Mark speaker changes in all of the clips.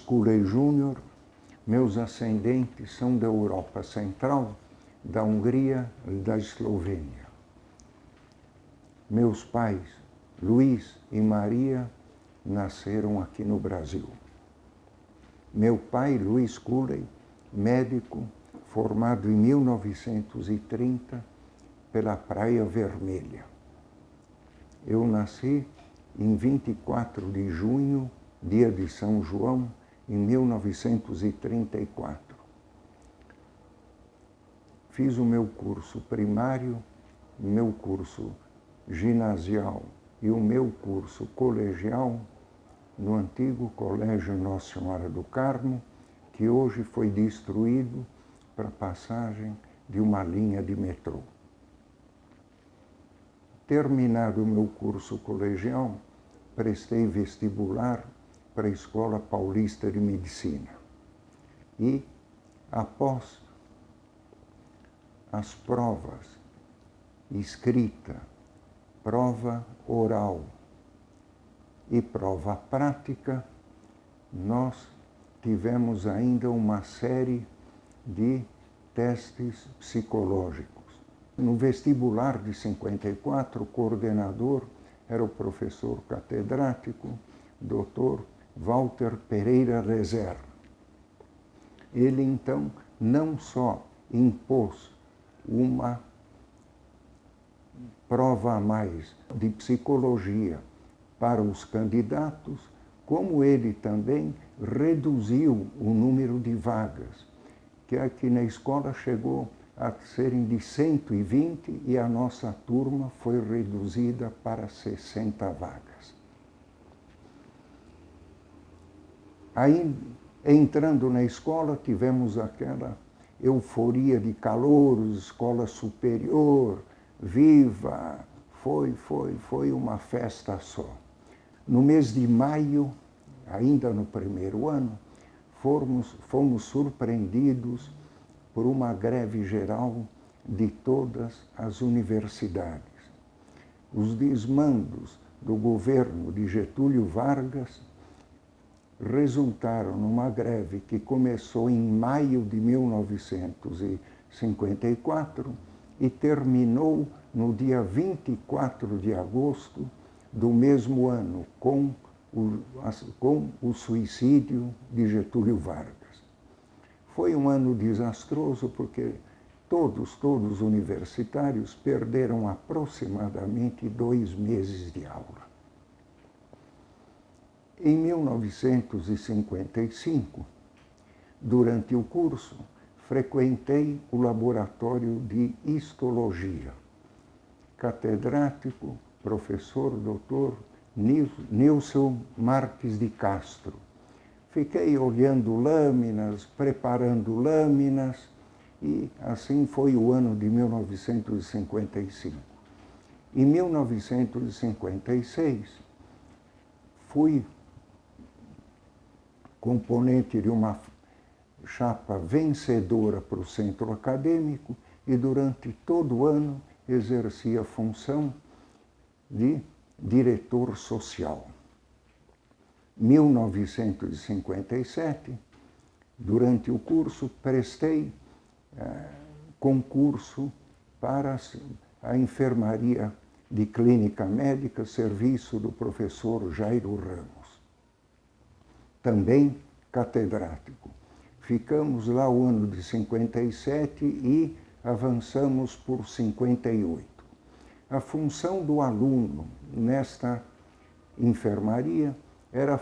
Speaker 1: Cooley Júnior, meus ascendentes são da Europa Central, da Hungria e da Eslovênia. Meus pais, Luiz e Maria, nasceram aqui no Brasil. Meu pai, Luiz Cooley, médico, formado em 1930 pela Praia Vermelha. Eu nasci em 24 de junho, dia de São João, em 1934. Fiz o meu curso primário, o meu curso ginasial e o meu curso colegial no antigo Colégio Nossa Senhora do Carmo, que hoje foi destruído para passagem de uma linha de metrô. Terminado o meu curso colegial, prestei vestibular para a Escola Paulista de Medicina. E, após as provas escrita, prova oral e prova prática, nós tivemos ainda uma série de testes psicológicos. No vestibular de 54, o coordenador era o professor catedrático, Dr. Walter Pereira Rezer. Ele, então, não só impôs uma prova a mais de psicologia para os candidatos, como ele também reduziu o número de vagas, que aqui na escola chegou a serem de 120 e a nossa turma foi reduzida para 60 vagas. Aí, entrando na escola, tivemos aquela euforia de calouros, escola superior, viva, foi uma festa só. No mês de maio, ainda no primeiro ano, fomos surpreendidos por uma greve geral de todas as universidades. Os desmandos do governo de Getúlio Vargas resultaram numa greve que começou em maio de 1954 e terminou no dia 24 de agosto do mesmo ano, com o suicídio de Getúlio Vargas. Foi um ano desastroso porque todos os universitários perderam aproximadamente 2 meses de aula. Em 1955, durante o curso, frequentei o laboratório de histologia. Catedrático, professor Dr. Nilson Marques de Castro. Fiquei olhando lâminas, preparando lâminas, e assim foi o ano de 1955. Em 1956, fui componente de uma chapa vencedora para o centro acadêmico e durante todo o ano exerci a função de diretor social. 1957, durante o curso, prestei concurso para a enfermaria de clínica médica, serviço do professor Jairo Ramos. Também catedrático. Ficamos lá o ano de 57 e avançamos por 58. A função do aluno nesta enfermaria era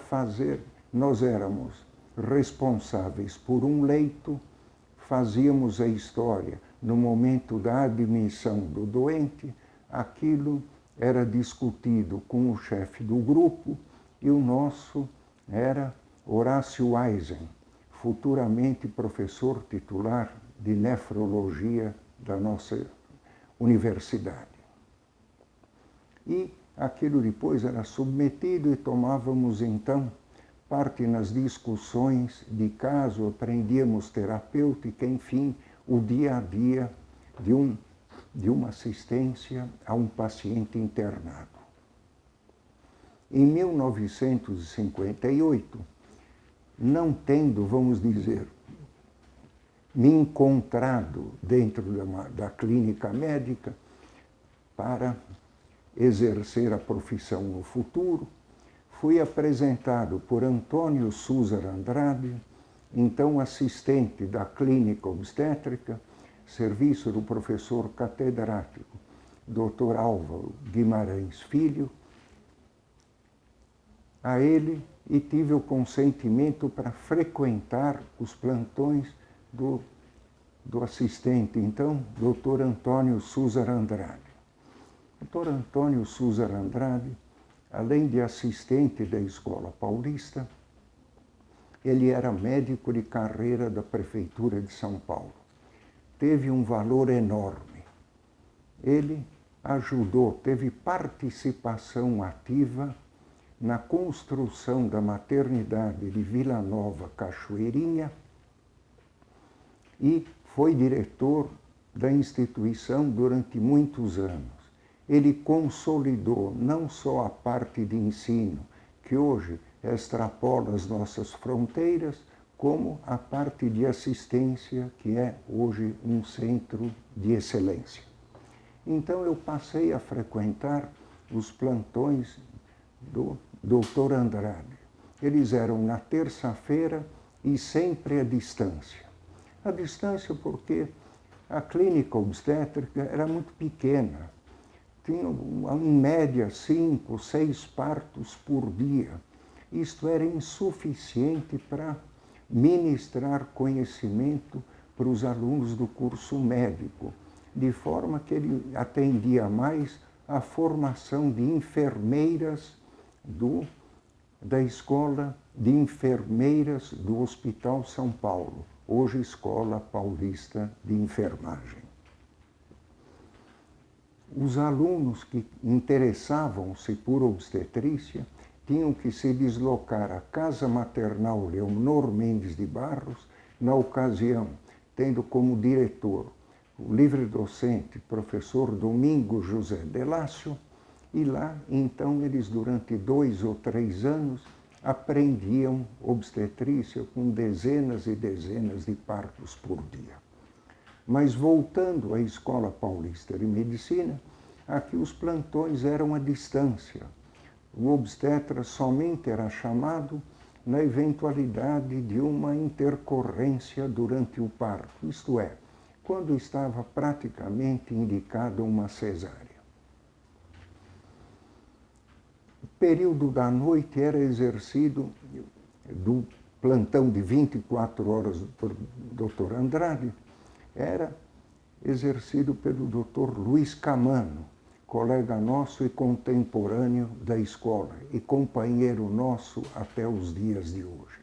Speaker 1: nós éramos responsáveis por um leito, fazíamos a história no momento da admissão do doente, aquilo era discutido com o chefe do grupo e o nosso era Horácio Eisen, futuramente professor titular de nefrologia da nossa universidade. E aquilo depois era submetido e tomávamos então parte nas discussões de caso, aprendíamos terapêutica, enfim, o dia a dia de uma assistência a um paciente internado. Em 1958, não tendo, vamos dizer, me encontrado dentro da clínica médica para exercer a profissão no futuro, fui apresentado por Antônio Suser Andrade, então assistente da clínica obstétrica, serviço do professor catedrático Dr. Álvaro Guimarães Filho, a ele, e tive o consentimento para frequentar os plantões do assistente, então, Dr. Antônio Suser Andrade. Dr. Antônio Suser Andrade, além de assistente da Escola Paulista, ele era médico de carreira da Prefeitura de São Paulo. Teve um valor enorme. Ele ajudou, teve participação ativa na construção da maternidade de Vila Nova Cachoeirinha e foi diretor da instituição durante muitos anos. Ele consolidou não só a parte de ensino, que hoje extrapola as nossas fronteiras, como a parte de assistência, que é hoje um centro de excelência. Então eu passei a frequentar os plantões do Dr. Andrade. Eles eram na terça-feira e sempre à distância. À distância porque a clínica obstétrica era muito pequena. Tinha, em média, 5, 6 partos por dia. Isto era insuficiente para ministrar conhecimento para os alunos do curso médico, de forma que ele atendia mais a formação de enfermeiras da Escola de Enfermeiras do Hospital São Paulo, hoje Escola Paulista de Enfermagem. Os alunos que interessavam-se por obstetrícia tinham que se deslocar à Casa Maternal Leonor Mendes de Barros, na ocasião, tendo como diretor o livre-docente professor Domingos José Delácio, e lá, então, eles durante 2 ou 3 anos aprendiam obstetrícia com dezenas e dezenas de partos por dia. Mas voltando à Escola Paulista de Medicina, aqui os plantões eram à distância. O obstetra somente era chamado na eventualidade de uma intercorrência durante o parto, isto é, quando estava praticamente indicada uma cesárea. O período da noite era exercido do plantão de 24 horas por Dr. Andrade, era exercido pelo Dr. Luiz Camano, colega nosso e contemporâneo da escola e companheiro nosso até os dias de hoje.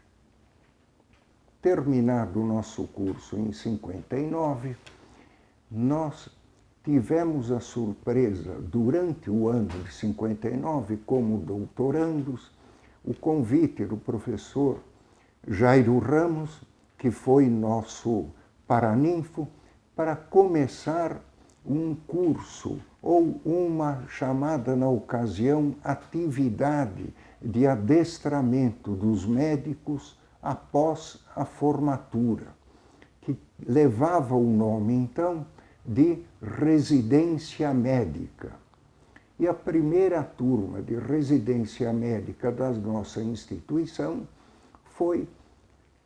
Speaker 1: Terminado o nosso curso em 59, nós tivemos a surpresa, durante o ano de 59, como doutorandos, o convite do professor Jairo Ramos, que foi nosso paraninfo, para começar um curso ou uma chamada na ocasião atividade de adestramento dos médicos após a formatura, que levava o nome, então, de residência médica. E a primeira turma de residência médica da nossa instituição foi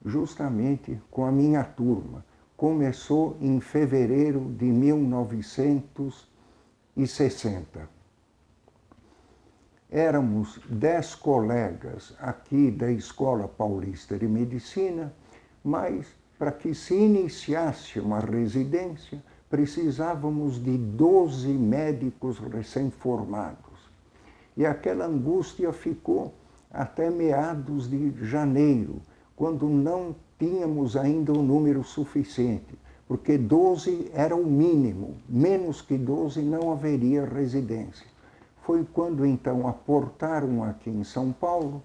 Speaker 1: justamente com a minha turma. Começou em fevereiro de 1960. Éramos 10 colegas aqui da Escola Paulista de Medicina, mas para que se iniciasse uma residência, precisávamos de 12 médicos recém-formados. E aquela angústia ficou até meados de janeiro, quando não tínhamos ainda um número suficiente, porque 12 era o mínimo, menos que 12 não haveria residência. Foi quando então aportaram aqui em São Paulo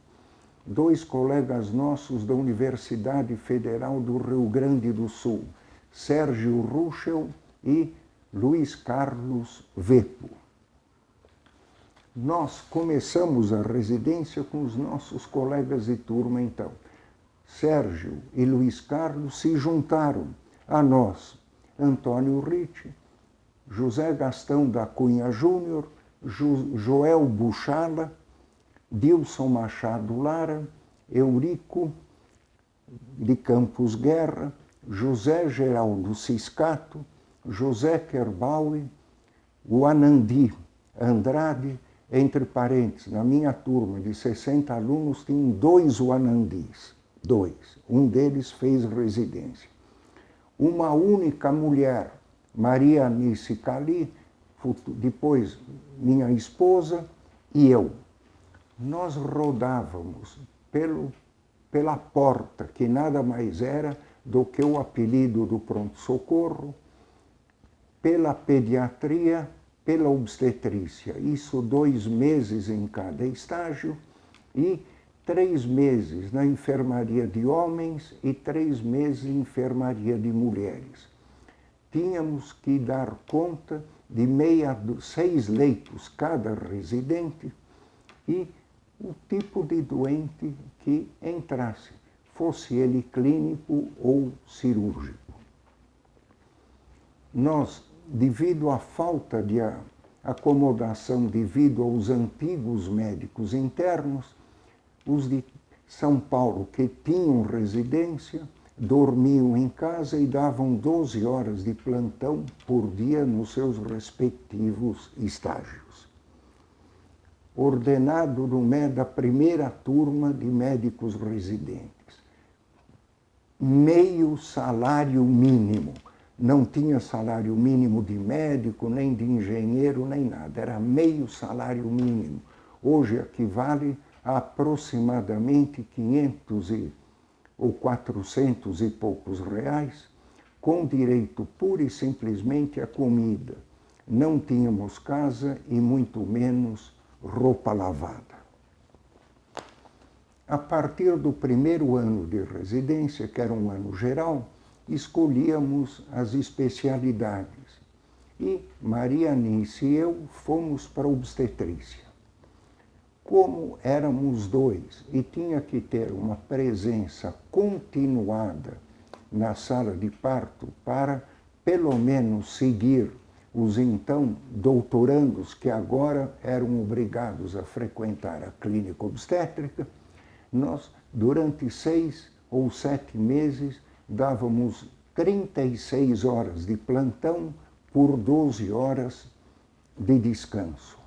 Speaker 1: 2 colegas nossos da Universidade Federal do Rio Grande do Sul, Sérgio Ruschel e Luiz Carlos Vepo. Nós começamos a residência com os nossos colegas de turma, então. Sérgio e Luiz Carlos se juntaram a nós, Antônio Ritt, José Gastão da Cunha Júnior, Joel Buchala, Dilson Machado Lara, Eurico de Campos Guerra, José Geraldo Ciscato, José Kerbauer, o Anandi Andrade, entre parênteses, na minha turma de 60 alunos, tinham 2 Anandis, 2. Um deles fez residência. Uma única mulher, Maria Anice Cali, depois minha esposa e eu. Nós rodávamos pela porta, que nada mais era do que o apelido do pronto-socorro, pela pediatria, pela obstetrícia. Isso 2 meses em cada estágio e 3 meses na enfermaria de homens e 3 meses em enfermaria de mulheres. Tínhamos que dar conta de 6 leitos cada residente e o tipo de doente que entrasse, fosse ele clínico ou cirúrgico. Nós, devido à falta de acomodação, devido aos antigos médicos internos, os de São Paulo que tinham residência, dormiam em casa e davam 12 horas de plantão por dia nos seus respectivos estágios. Ordenado da primeira turma de médicos residentes. Meio salário mínimo. Não tinha salário mínimo de médico, nem de engenheiro, nem nada. Era meio salário mínimo. Hoje equivale a aproximadamente 500 ou 400 e poucos reais, com direito pura e simplesmente à comida. Não tínhamos casa e muito menos roupa lavada. A partir do primeiro ano de residência, que era um ano geral, escolhíamos as especialidades. E Maria Anice e eu fomos para a obstetrícia. Como éramos 2 e tinha que ter uma presença continuada na sala de parto para, pelo menos, seguir os então doutorandos que agora eram obrigados a frequentar a clínica obstétrica, nós, durante 6 ou 7 meses, dávamos 36 horas de plantão por 12 horas de descanso.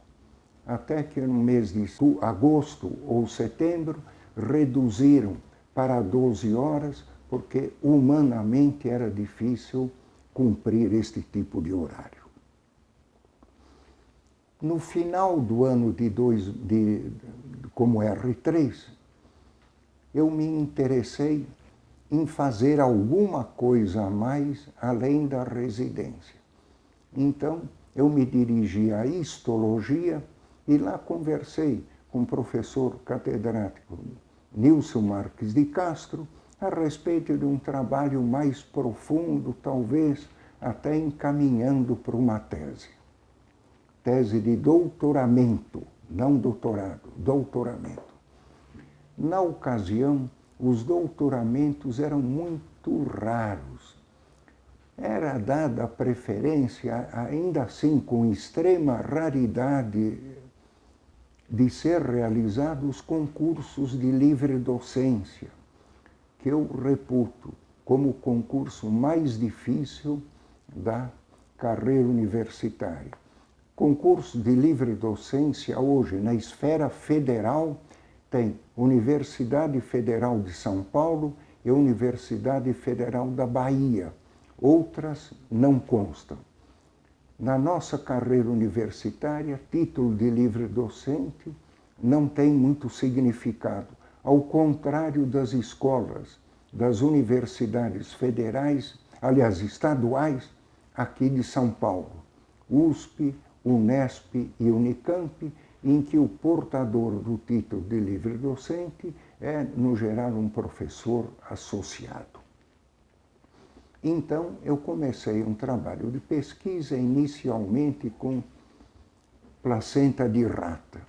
Speaker 1: Até que no mês de agosto ou setembro reduziram para 12 horas, porque humanamente era difícil cumprir este tipo de horário. No final do ano como R3, eu me interessei em fazer alguma coisa a mais além da residência. Então, eu me dirigi à histologia e lá conversei com o professor catedrático Nilson Marques de Castro a respeito de um trabalho mais profundo, talvez até encaminhando para uma tese. Tese de doutoramento, não doutorado, doutoramento. Na ocasião, os doutoramentos eram muito raros. Era dada a preferência, ainda assim com extrema raridade, de ser realizados concursos de livre docência, que eu reputo como o concurso mais difícil da carreira universitária. Concurso de livre docência hoje, na esfera federal, tem Universidade Federal de São Paulo e Universidade Federal da Bahia. Outras não constam. Na nossa carreira universitária, título de livre docente não tem muito significado. Ao contrário das escolas, das universidades federais, aliás, estaduais, aqui de São Paulo, USP, Unesp e Unicamp, em que o portador do título de livre docente é, no geral, um professor associado. Então, eu comecei um trabalho de pesquisa, inicialmente com placenta de rata.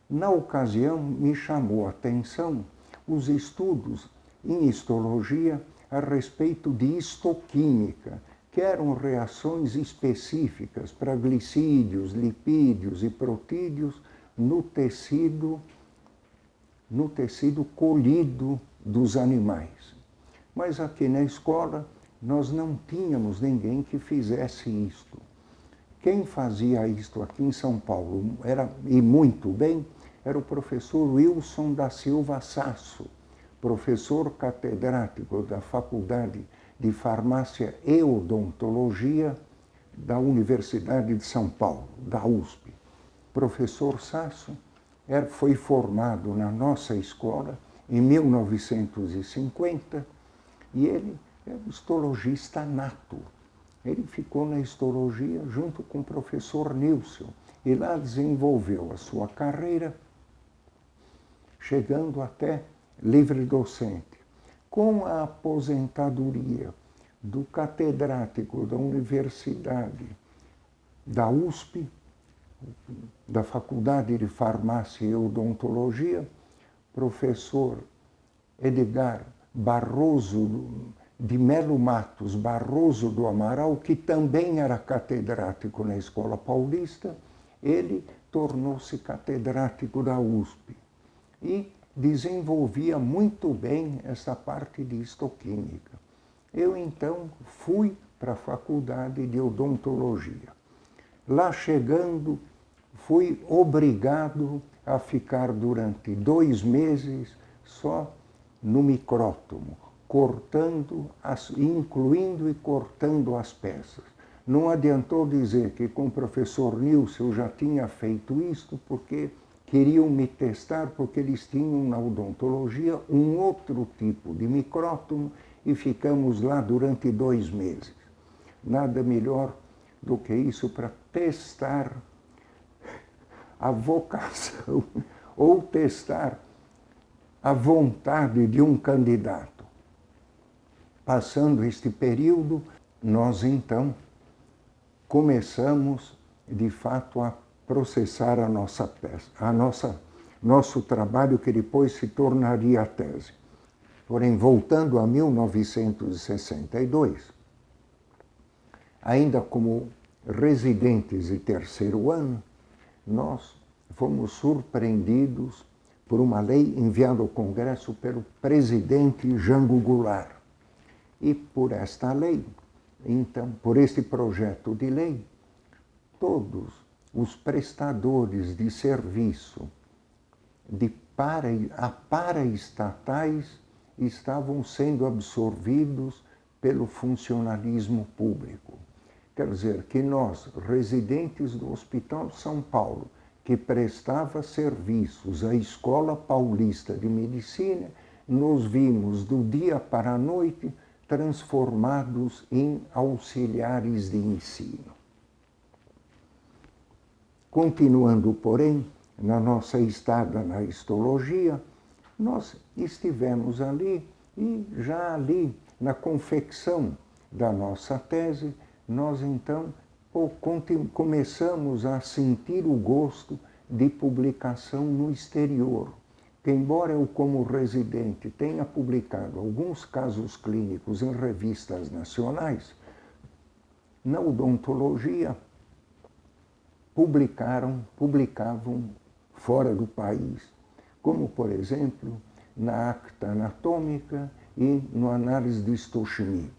Speaker 1: Na ocasião, me chamou a atenção os estudos em histologia a respeito de histoquímica, que eram reações específicas para glicídios, lipídios e protídeos no tecido colhido dos animais. Mas aqui na escola nós não tínhamos ninguém que fizesse isto. Quem fazia isto aqui em São Paulo, e muito bem, era o professor Wilson da Silva Sasso, professor catedrático da Faculdade de Farmácia e Odontologia da Universidade de São Paulo, da USP. Professor Sasso foi formado na nossa escola em 1950 e ele é histologista nato. Ele ficou na histologia junto com o professor Nilson e lá desenvolveu a sua carreira, chegando até livre docente. Com a aposentadoria do catedrático da Universidade da USP, da Faculdade de Farmácia e Odontologia, professor Edgar Barroso de Melo Matos Barroso do Amaral, que também era catedrático na Escola Paulista, ele tornou-se catedrático da USP e desenvolvia muito bem essa parte de histoquímica. Eu, então, fui para a Faculdade de Odontologia. Lá chegando, fui obrigado a ficar durante 2 meses só no micrótomo, incluindo e cortando as peças. Não adiantou dizer que com o professor Nilson eu já tinha feito isto, porque queriam me testar, porque eles tinham na odontologia um outro tipo de micrótomo e ficamos lá durante 2 meses. Nada melhor do que isso para testar a vocação ou testar a vontade de um candidato. Passando este período, nós então começamos de fato a processar a nossa peça, nosso trabalho que depois se tornaria a tese. Porém, voltando a 1962, ainda como residentes de 3º ano, nós fomos surpreendidos por uma lei enviada ao Congresso pelo presidente Jango Goulart. E por esta lei, então, por este projeto de lei, todos os prestadores de serviço paraestatais estavam sendo absorvidos pelo funcionalismo público. Quer dizer que nós, residentes do Hospital São Paulo, que prestava serviços à Escola Paulista de Medicina, nos vimos do dia para a noite transformados em auxiliares de ensino. Continuando, porém, na nossa estada na histologia, nós estivemos ali e já ali na confecção da nossa tese, nós então começamos a sentir o gosto de publicação no exterior. Que embora eu, como residente, tenha publicado alguns casos clínicos em revistas nacionais, na odontologia publicavam fora do país, como, por exemplo, na Acta Anatômica e no Análise de Histochimia.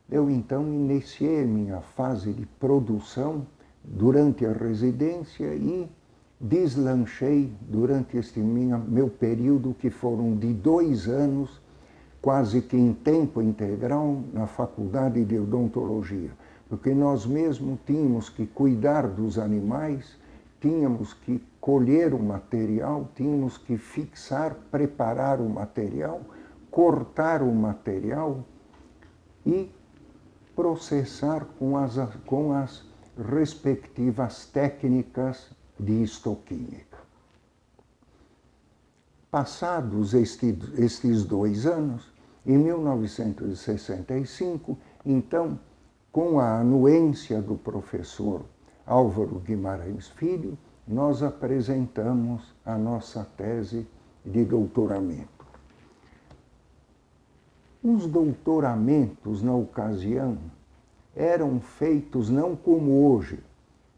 Speaker 1: Eu, então, iniciei minha fase de produção durante a residência e deslanchei durante este meu período, que foram de 2 anos, quase que em tempo integral, na Faculdade de Odontologia, porque nós mesmos tínhamos que cuidar dos animais, tínhamos que colher o material, tínhamos que fixar, preparar o material, cortar o material e processar com as respectivas técnicas de histoquímica. Passados estes 2 anos, em 1965, então, com a anuência do professor Álvaro Guimarães Filho, nós apresentamos a nossa tese de doutoramento. Os doutoramentos, na ocasião, eram feitos não como hoje,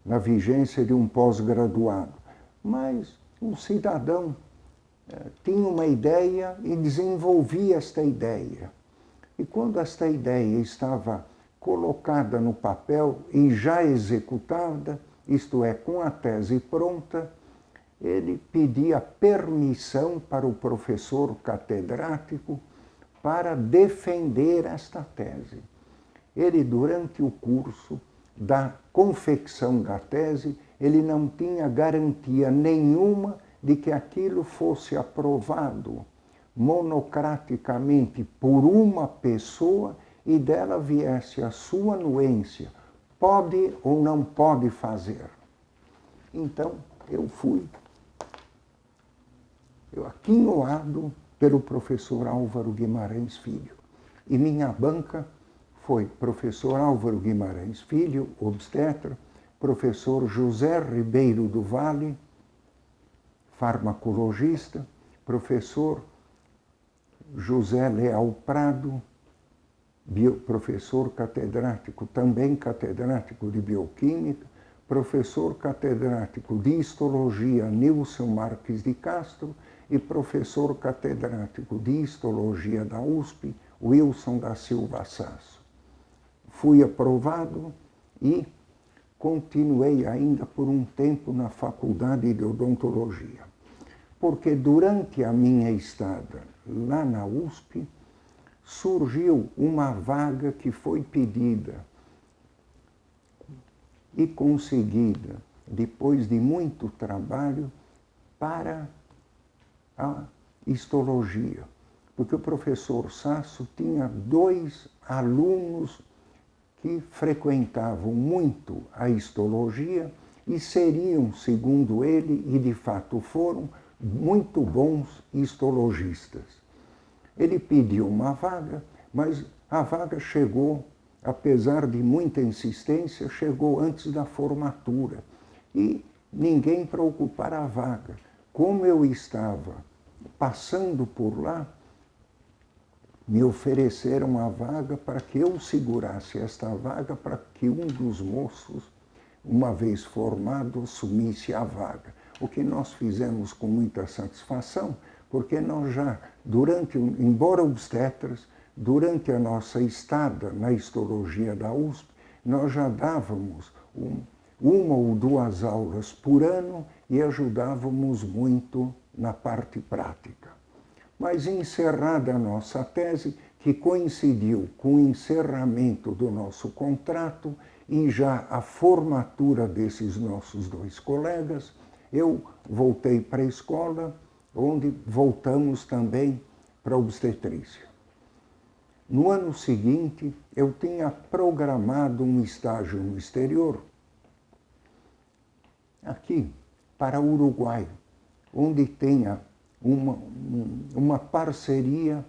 Speaker 1: na vigência de um pós-graduado, mas um cidadão tinha uma ideia e desenvolvia esta ideia. E quando esta ideia estava colocada no papel e já executada, isto é, com a tese pronta, ele pedia permissão para o professor catedrático para defender esta tese. Ele, durante o curso da confecção da tese, ele não tinha garantia nenhuma de que aquilo fosse aprovado monocraticamente por uma pessoa e dela viesse a sua anuência, pode ou não pode fazer. Então, eu fui aquinhoado pelo professor Álvaro Guimarães Filho. E minha banca foi professor Álvaro Guimarães Filho, obstetra, professor José Ribeiro do Vale, farmacologista, professor José Leal Prado, professor catedrático, também catedrático de bioquímica, professor catedrático de histologia Nilson Marques de Castro e professor catedrático de histologia da USP, Wilson da Silva Sasso. Fui aprovado e continuei ainda por um tempo na faculdade de odontologia, porque durante a minha estada lá na USP, surgiu uma vaga que foi pedida e conseguida, depois de muito trabalho, para a histologia. Porque o professor Sasso tinha 2 alunos que frequentavam muito a histologia e seriam, segundo ele, e de fato foram, muito bons histologistas. Ele pediu uma vaga, mas a vaga chegou, apesar de muita insistência, chegou antes da formatura. E ninguém para ocupar a vaga. Como eu estava passando por lá, me ofereceram a vaga para que eu segurasse esta vaga para que um dos moços, uma vez formado, assumisse a vaga. O que nós fizemos com muita satisfação, porque nós já, embora obstetras, durante a nossa estada na histologia da USP, nós já dávamos uma ou 2 aulas por ano e ajudávamos muito na parte prática. Mas encerrada a nossa tese, que coincidiu com o encerramento do nosso contrato e já a formatura desses nossos 2 colegas, eu voltei para a escola, onde voltamos também para a obstetrícia. No ano seguinte, eu tinha programado um estágio no exterior, aqui, para o Uruguai, onde tenha uma parceria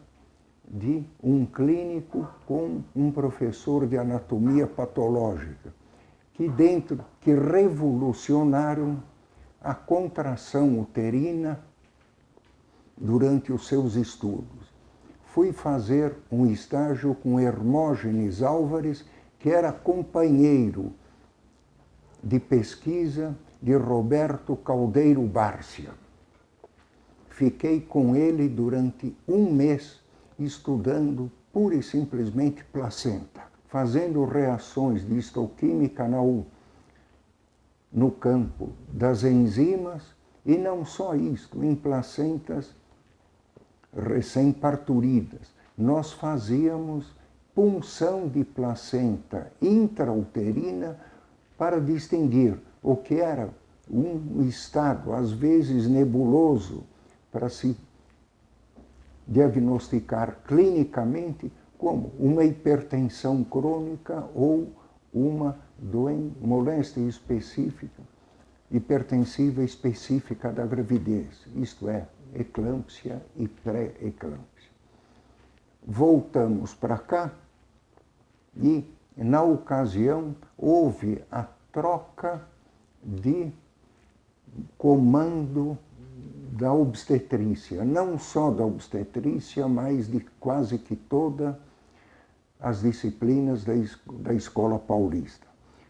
Speaker 1: de um clínico com um professor de anatomia patológica, que revolucionaram a contração uterina durante os seus estudos. Fui fazer um estágio com Hermógenes Álvares, que era companheiro de pesquisa de Roberto Caldeiro Bárcia. Fiquei com ele durante 1 mês estudando pura e simplesmente placenta, fazendo reações de histoquímica no campo das enzimas e não só isto, em placentas recém-parturidas. Nós fazíamos punção de placenta intrauterina para distinguir o que era um estado, às vezes nebuloso, para se diagnosticar clinicamente como uma hipertensão crônica ou uma moléstia específica, hipertensiva específica da gravidez, isto é, eclâmpsia e pré-eclâmpsia. Voltamos para cá e, na ocasião, houve a troca de comando da obstetrícia, não só da obstetrícia, mas de quase que todas as disciplinas da Escola Paulista.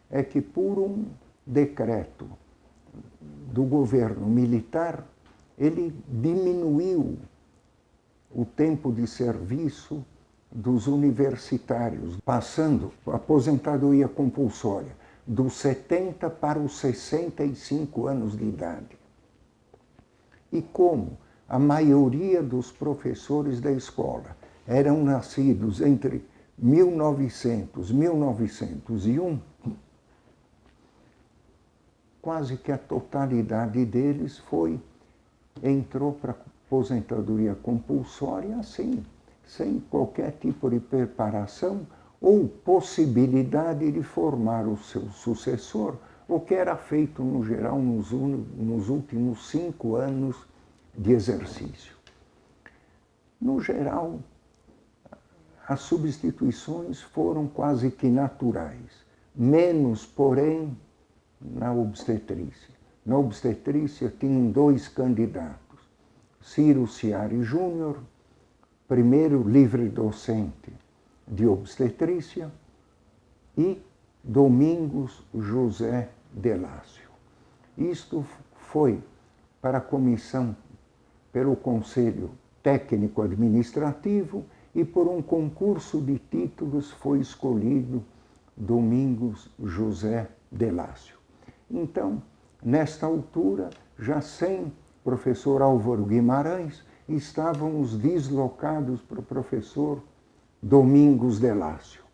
Speaker 1: É que por um decreto do governo militar, ele diminuiu o tempo de serviço dos universitários, passando a aposentadoria compulsória dos 70 para os 65 anos de idade. E como a maioria dos professores da escola eram nascidos entre 1900 e 1901, quase que a totalidade deles entrou para a aposentadoria compulsória assim, sem qualquer tipo de preparação ou possibilidade de formar o seu sucessor, o que era feito, no geral, nos últimos 5 anos de exercício. No geral, as substituições foram quase que naturais, menos, porém, na obstetrícia. Na obstetrícia tinham 2 candidatos, Ciro Ciari Júnior, primeiro livre-docente de obstetrícia, e Domingos José Delácio. Isto foi para a comissão, pelo Conselho Técnico Administrativo, e por um concurso de títulos foi escolhido Domingos José Delácio. Então, nesta altura, já sem professor Álvaro Guimarães, estávamos deslocados para o professor Domingos Delácio.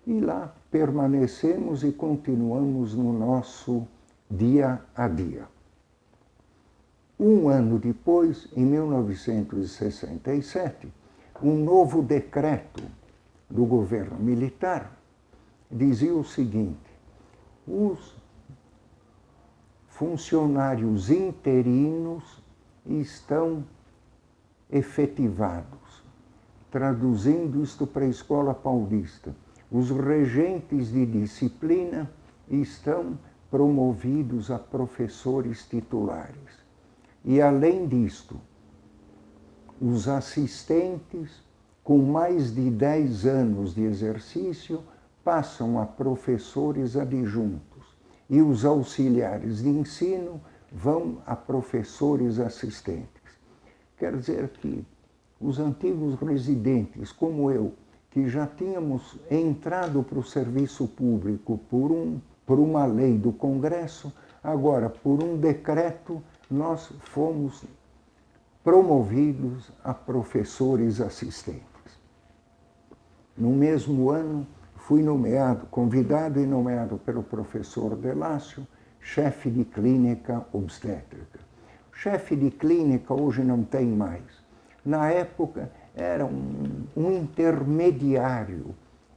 Speaker 1: E lá permanecemos e continuamos no nosso dia a dia. Um ano depois, em 1967, um novo decreto do governo militar dizia o seguinte: os funcionários interinos estão efetivados. Traduzindo isto para a Escola Paulista, os regentes de disciplina estão promovidos a professores titulares. E, além disto, os assistentes com mais de 10 anos de exercício passam a professores adjuntos e os auxiliares de ensino vão a professores assistentes. Quer dizer que os antigos residentes, como eu, que já tínhamos entrado para o serviço público por uma lei do Congresso, agora, por um decreto, nós fomos promovidos a professores assistentes. No mesmo ano, fui convidado e nomeado pelo professor Delácio, chefe de clínica obstétrica. Chefe de clínica hoje não tem mais. Na época, era um intermediário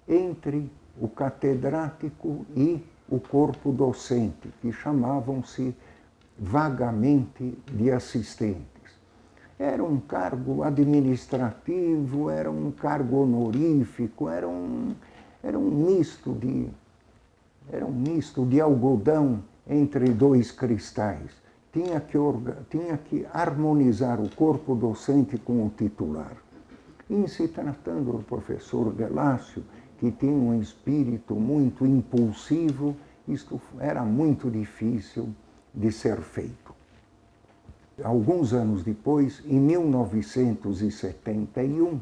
Speaker 1: entre o catedrático e o corpo docente, que chamavam-se vagamente de assistentes. Era um cargo administrativo, era um cargo honorífico, era um misto de algodão entre 2 cristais. Tinha que harmonizar o corpo docente com o titular. Em se tratando do professor Delácio, que tinha um espírito muito impulsivo, isto era muito difícil de ser feito. Alguns anos depois, em 1971,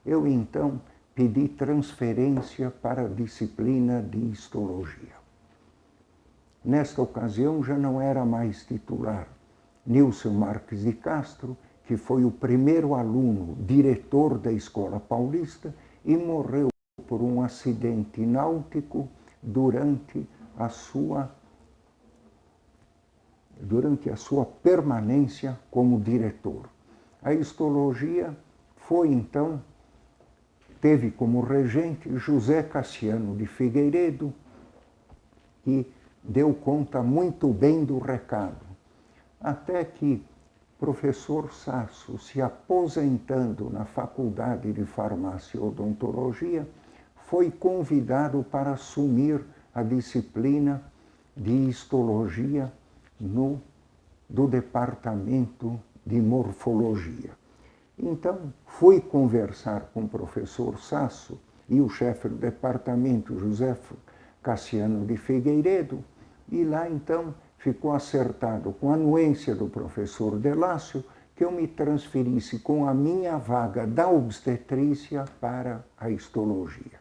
Speaker 1: eu então pedi transferência para a disciplina de histologia. Nesta ocasião já não era mais titular Nilson Marques de Castro, que foi o primeiro aluno diretor da Escola Paulista e morreu por um acidente náutico durante a sua permanência como diretor. A histologia teve como regente José Cassiano de Figueiredo, que deu conta muito bem do recado, até que o professor Sasso, se aposentando na Faculdade de Farmácia e Odontologia, foi convidado para assumir a disciplina de histologia do Departamento de morfologia. Então, fui conversar com o professor Sasso e o chefe do departamento, José Cassiano de Figueiredo, e lá então ficou acertado com a anuência do professor Delácio que eu me transferisse com a minha vaga da obstetrícia para a histologia.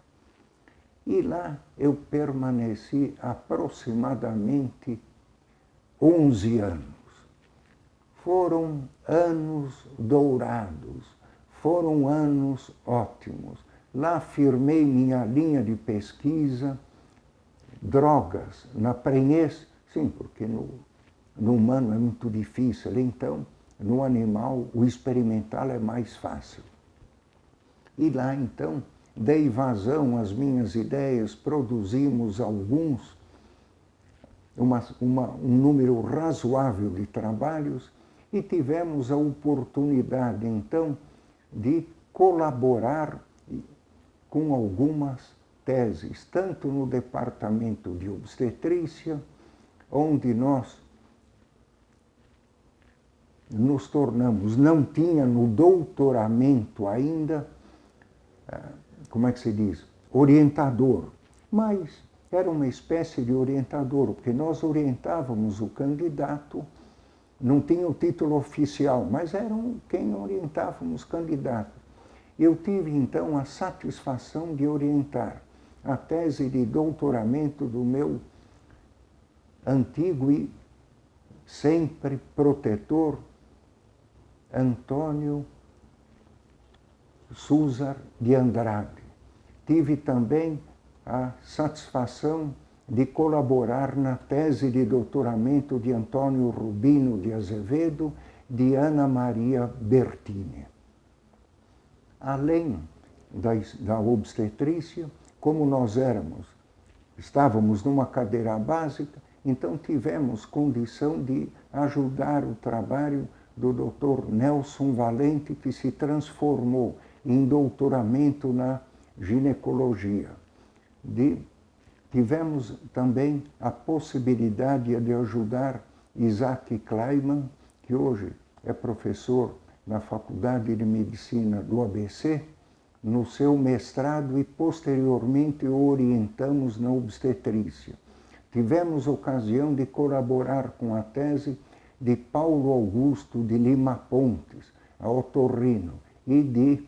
Speaker 1: E lá eu permaneci aproximadamente 11 anos. Foram anos dourados, foram anos ótimos. Lá firmei minha linha de pesquisa, drogas na prenhez, sim, porque no humano é muito difícil, então no animal o experimental é mais fácil. E lá então dei vazão às minhas ideias, produzimos um número razoável de trabalhos e tivemos a oportunidade, então, de colaborar com algumas teses, tanto no departamento de obstetrícia, onde nós nos tornamos, não tinha no doutoramento ainda, como é que se diz, orientador, mas era uma espécie de orientador, porque nós orientávamos o candidato, não tinha o título oficial, mas eram quem orientávamos candidato. Eu tive, então, a satisfação de orientar a tese de doutoramento do meu antigo e sempre protetor Antônio Súzar de Andrade. Tive também a satisfação de colaborar na tese de doutoramento de Antônio Rubino de Azevedo, de Ana Maria Bertini. Além da obstetrícia, como nós estávamos numa cadeira básica, então tivemos condição de ajudar o trabalho do Dr. Nelson Valente, que se transformou em doutoramento na ginecologia. Tivemos também a possibilidade de ajudar Isaac Kleiman, que hoje é professor na Faculdade de Medicina do ABC, no seu mestrado e posteriormente o orientamos na obstetrícia. Tivemos ocasião de colaborar com a tese de Paulo Augusto de Lima Pontes, a otorrino, e de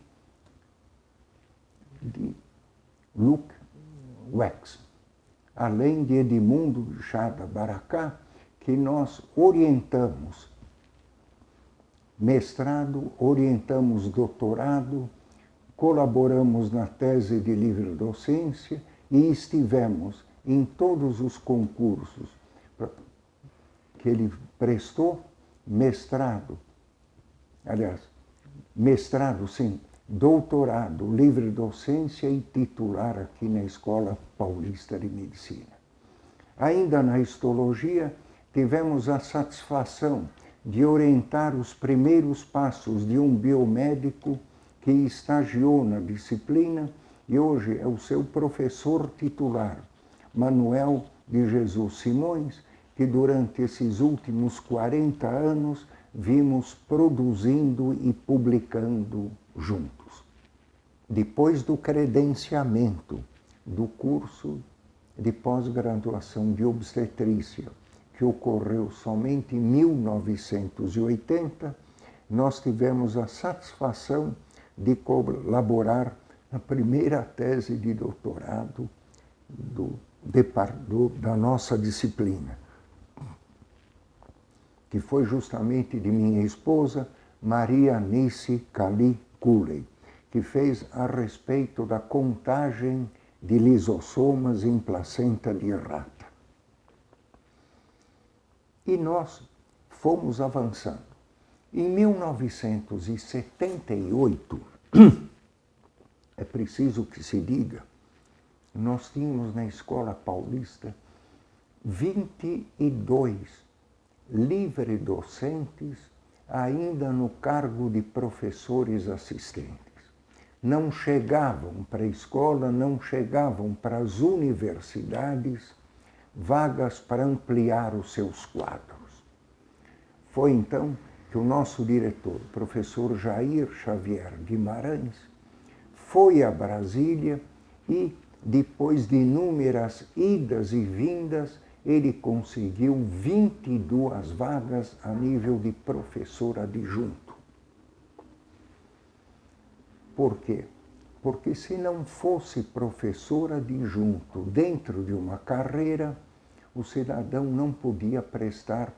Speaker 1: Luke Wex, além de Edmundo Chada Baracá, que nós orientamos mestrado, orientamos doutorado, colaboramos na tese de livre docência e estivemos em todos os concursos que ele prestou, mestrado, sim, doutorado, livre docência e titular aqui na Escola Paulista de Medicina. Ainda na histologia, tivemos a satisfação de orientar os primeiros passos de um biomédico que estagiou na disciplina e hoje é o seu professor titular, Manuel de Jesus Simões, que durante esses últimos 40 anos vimos produzindo e publicando juntos. Depois do credenciamento do curso de pós-graduação de obstetrícia, que ocorreu somente em 1980, nós tivemos a satisfação de colaborar na primeira tese de doutorado da nossa disciplina, que foi justamente de minha esposa, Maria Anice Cali Cooley, que fez a respeito da contagem de lisossomas em placenta de rata. E nós fomos avançando. Em 1978, é preciso que se diga, nós tínhamos na Escola Paulista 22 livre-docentes ainda no cargo de professores assistentes. Não chegavam para a escola, não chegavam para as universidades vagas para ampliar os seus quadros. Foi então que o nosso diretor, o professor Jair Xavier Guimarães, foi a Brasília e, depois de inúmeras idas e vindas, ele conseguiu 22 vagas a nível de professor adjunto. Por quê? Porque se não fosse professor adjunto dentro de uma carreira, o cidadão não podia prestar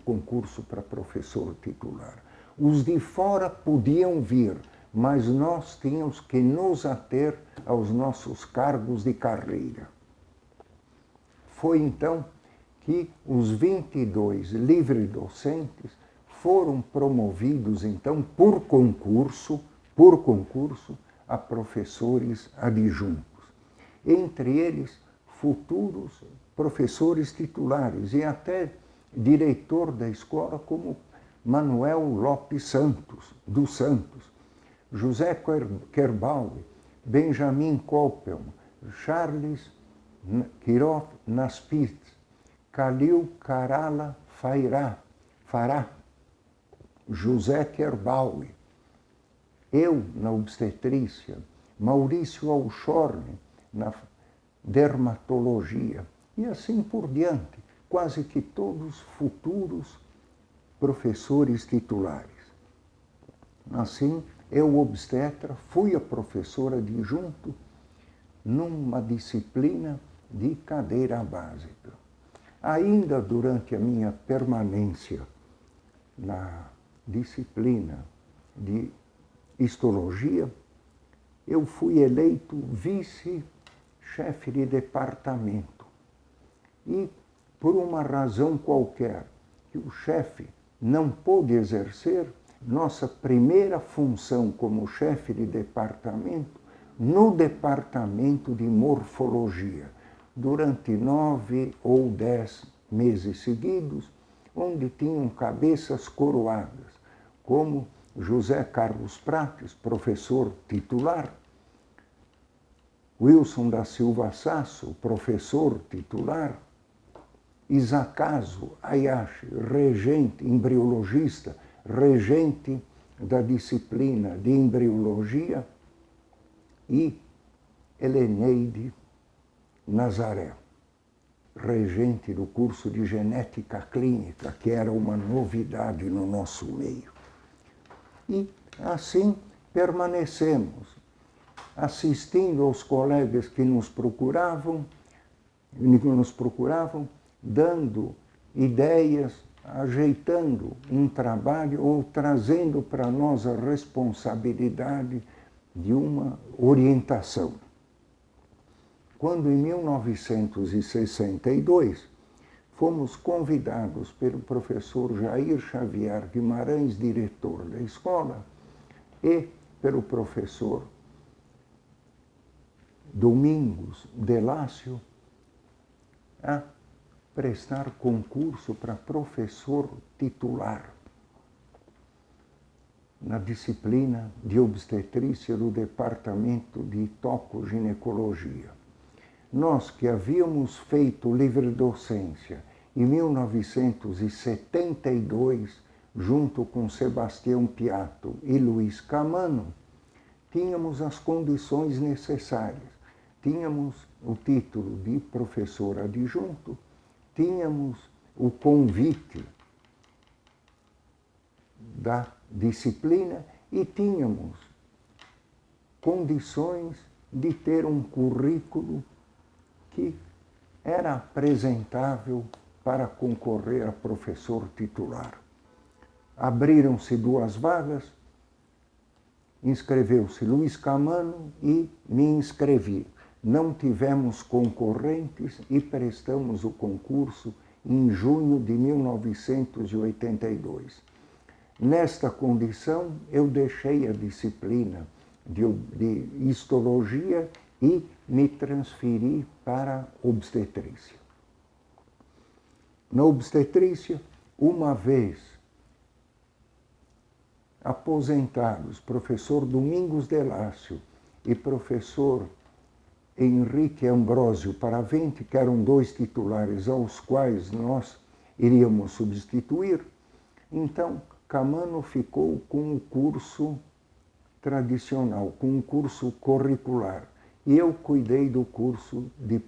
Speaker 1: concurso para professor titular. Os de fora podiam vir, mas nós tínhamos que nos ater aos nossos cargos de carreira. Foi então que os 22 livre-docentes foram promovidos então por concurso a professores adjuntos. Entre eles, futuros professores titulares e até diretor da escola como Manuel Lopes dos Santos, José Kerbaui, Benjamin Koppel, Charles Kirov Naspitz, Khalil Karala Fará, José Kerbaui, eu na obstetrícia, Maurício Alchorne na dermatologia e assim por diante, quase que todos futuros professores titulares. Assim, eu, obstetra, fui a professora adjunto numa disciplina de cadeira básica. Ainda durante a minha permanência na disciplina de histologia, eu fui eleito vice-chefe de departamento. E, por uma razão qualquer, que o chefe não pôde exercer, nossa primeira função como chefe de departamento, no departamento de morfologia, durante 9 ou 10 meses seguidos, onde tinham cabeças coroadas, como José Carlos Prates, professor titular, Wilson da Silva Sasso, professor titular, Isakazu Hayashi, regente, embriologista, regente da disciplina de embriologia, e Heleneide Nazaré, regente do curso de genética clínica, que era uma novidade no nosso meio. E assim permanecemos, assistindo aos colegas que nos procuravam, dando ideias, ajeitando um trabalho ou trazendo para nós a responsabilidade de uma orientação. Quando, em 1962, fomos convidados pelo professor Jair Xavier Guimarães, diretor da escola, e pelo professor Domingos Delácio, a prestar concurso para professor titular na disciplina de obstetrícia do departamento de tocoginecologia. Nós que havíamos feito livre docência em 1972, junto com Sebastião Piatto e Luiz Camano, tínhamos as condições necessárias. Tínhamos o título de professor adjunto, tínhamos o convite da disciplina e tínhamos condições de ter um currículo que era apresentável para concorrer a professor titular. Abriram-se 2 vagas, inscreveu-se Luiz Camano e me inscrevi. Não tivemos concorrentes e prestamos o concurso em junho de 1982. Nesta condição, eu deixei a disciplina de histologia e me transferi para a obstetrícia. Na obstetrícia, uma vez aposentados, professor Domingos Delácio e professor Henrique Ambrósio Paravente, que eram 2 titulares aos quais nós iríamos substituir, Então, Camano ficou com o curso tradicional, com o curso curricular. E eu cuidei do curso de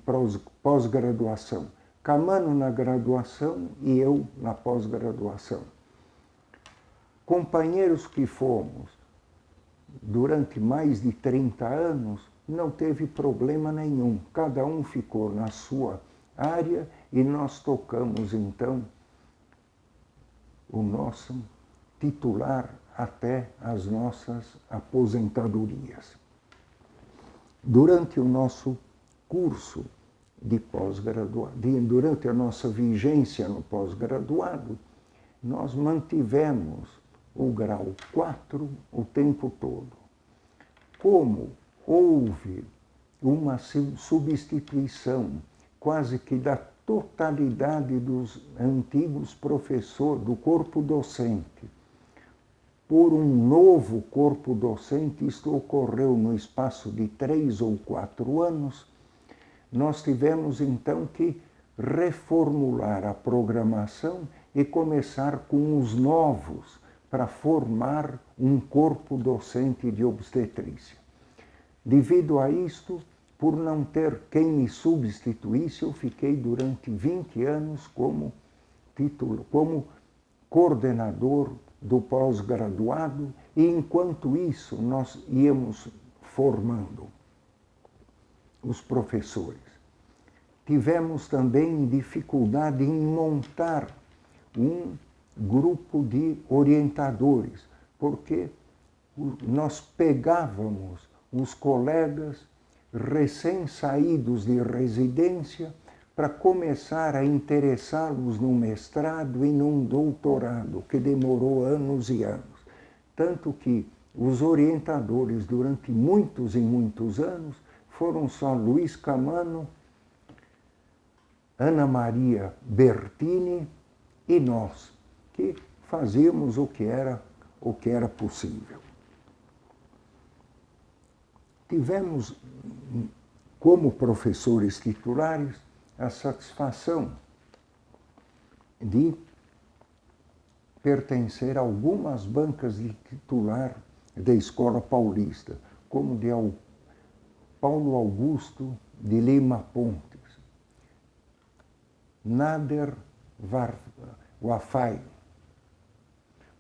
Speaker 1: pós-graduação. Camano na graduação e eu na pós-graduação. Companheiros que fomos durante mais de 30 anos, não teve problema nenhum. Cada um ficou na sua área e nós tocamos, então, o nosso titular até as nossas aposentadorias. Durante o nosso curso de pós-graduado, durante a nossa vigência no pós-graduado, nós mantivemos o grau 4 o tempo todo. Como houve uma substituição quase que da totalidade dos antigos professores, do corpo docente, por um novo corpo docente, isto ocorreu no espaço de 3 ou 4 anos, nós tivemos então que reformular a programação e começar com os novos para formar um corpo docente de obstetrícia. Devido a isto, por não ter quem me substituísse, eu fiquei durante 20 anos como coordenador do pós-graduado e, enquanto isso, nós íamos formando os professores. Tivemos também dificuldade em montar um grupo de orientadores, porque nós pegávamos os colegas recém-saídos de residência para começar a interessá-los no mestrado e num doutorado, que demorou anos e anos. Tanto que os orientadores, durante muitos e muitos anos, foram só Luiz Camano, Ana Maria Bertini e nós, que fazíamos o que era possível. Tivemos, como professores titulares, a satisfação de pertencer a algumas bancas de titular da Escola Paulista, como de Paulo Augusto de Lima Pontes, Nader Wafai,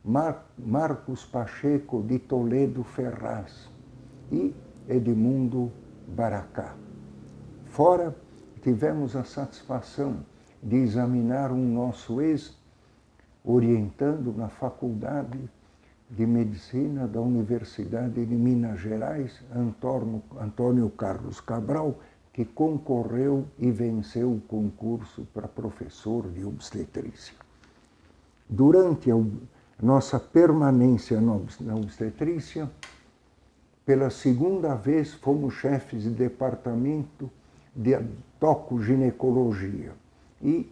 Speaker 1: Marcos Pacheco de Toledo Ferraz e Edmundo Baracá. Fora, tivemos a satisfação de examinar um nosso ex-orientando na Faculdade de Medicina da Universidade de Minas Gerais, Antônio Carlos Cabral, que concorreu e venceu o concurso para professor de obstetrícia. Durante a nossa permanência na obstetrícia, pela segunda vez fomos chefes de departamento de tocoginecologia. E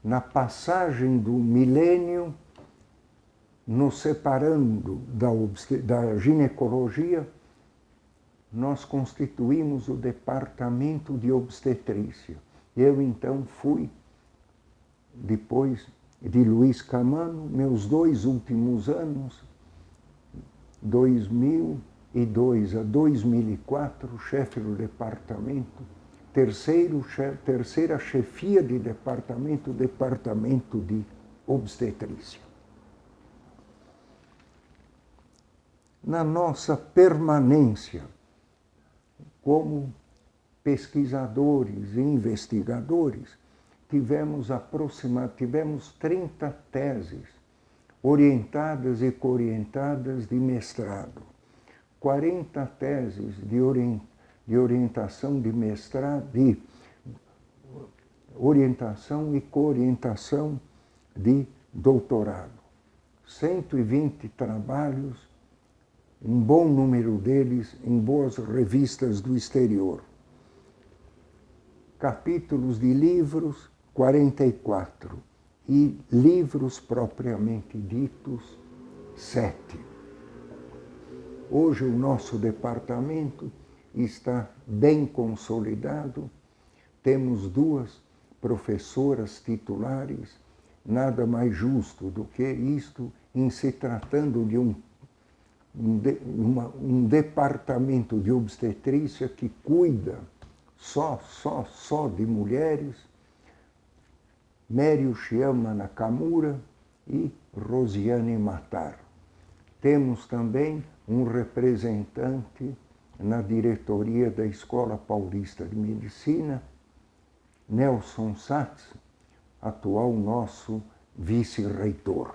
Speaker 1: na passagem do milênio, nos separando da ginecologia, nós constituímos o departamento de obstetrícia. Eu, então, fui, depois de Luiz Camano, meus 2 últimos anos, 2002 a 2004, chefe do departamento, terceira chefia de departamento de obstetrícia. Na nossa permanência como pesquisadores e investigadores, tivemos 30 teses orientadas e coorientadas de mestrado, 40 teses de orientação de mestrado, de orientação e coorientação de doutorado, 120 trabalhos, um bom número deles em boas revistas do exterior. Capítulos de livros, 44. E livros propriamente ditos, 7. Hoje o nosso departamento está bem consolidado. Temos 2 professoras titulares nada mais justo do que isto em se tratando de um departamento de obstetrícia que cuida só de mulheres, Mério Chiama Nakamura e Rosiane Mataro. Temos também um representante na diretoria da Escola Paulista de Medicina, Nelson Satz, atual nosso vice-reitor.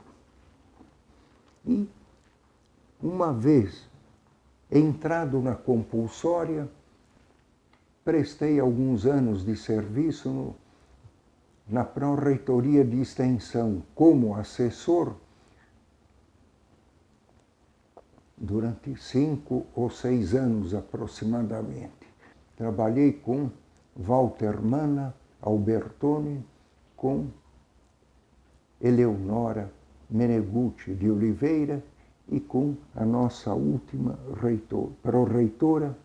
Speaker 1: E, uma vez entrado na compulsória, prestei alguns anos de serviço na Pró-Reitoria de Extensão como assessor durante 5 ou 6 anos aproximadamente. Trabalhei com Walter Manna, Albertoni, com Eleonora Menegutti de Oliveira e com a nossa última pró-reitora,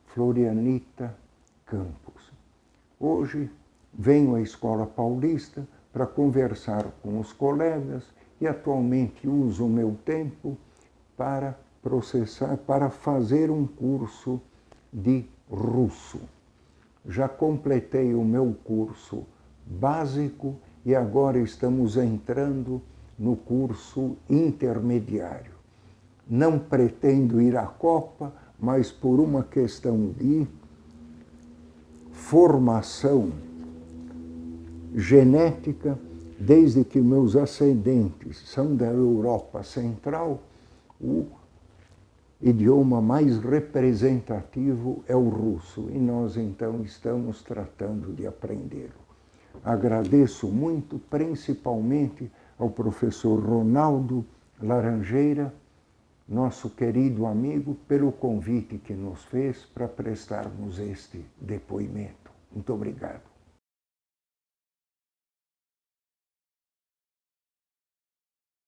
Speaker 1: Florianita Campos. Hoje venho à Escola Paulista para conversar com os colegas e atualmente uso o meu tempo para fazer um curso de russo. Já completei o meu curso básico e agora estamos entrando no curso intermediário. Não pretendo ir à Copa, mas por uma questão de formação genética, desde que meus ascendentes são da Europa Central, o idioma mais representativo é o russo e nós então estamos tratando de aprendê-lo. Agradeço muito, principalmente ao professor Ronaldo Laranjeira, nosso querido amigo, pelo convite que nos fez para prestarmos este depoimento. Muito obrigado.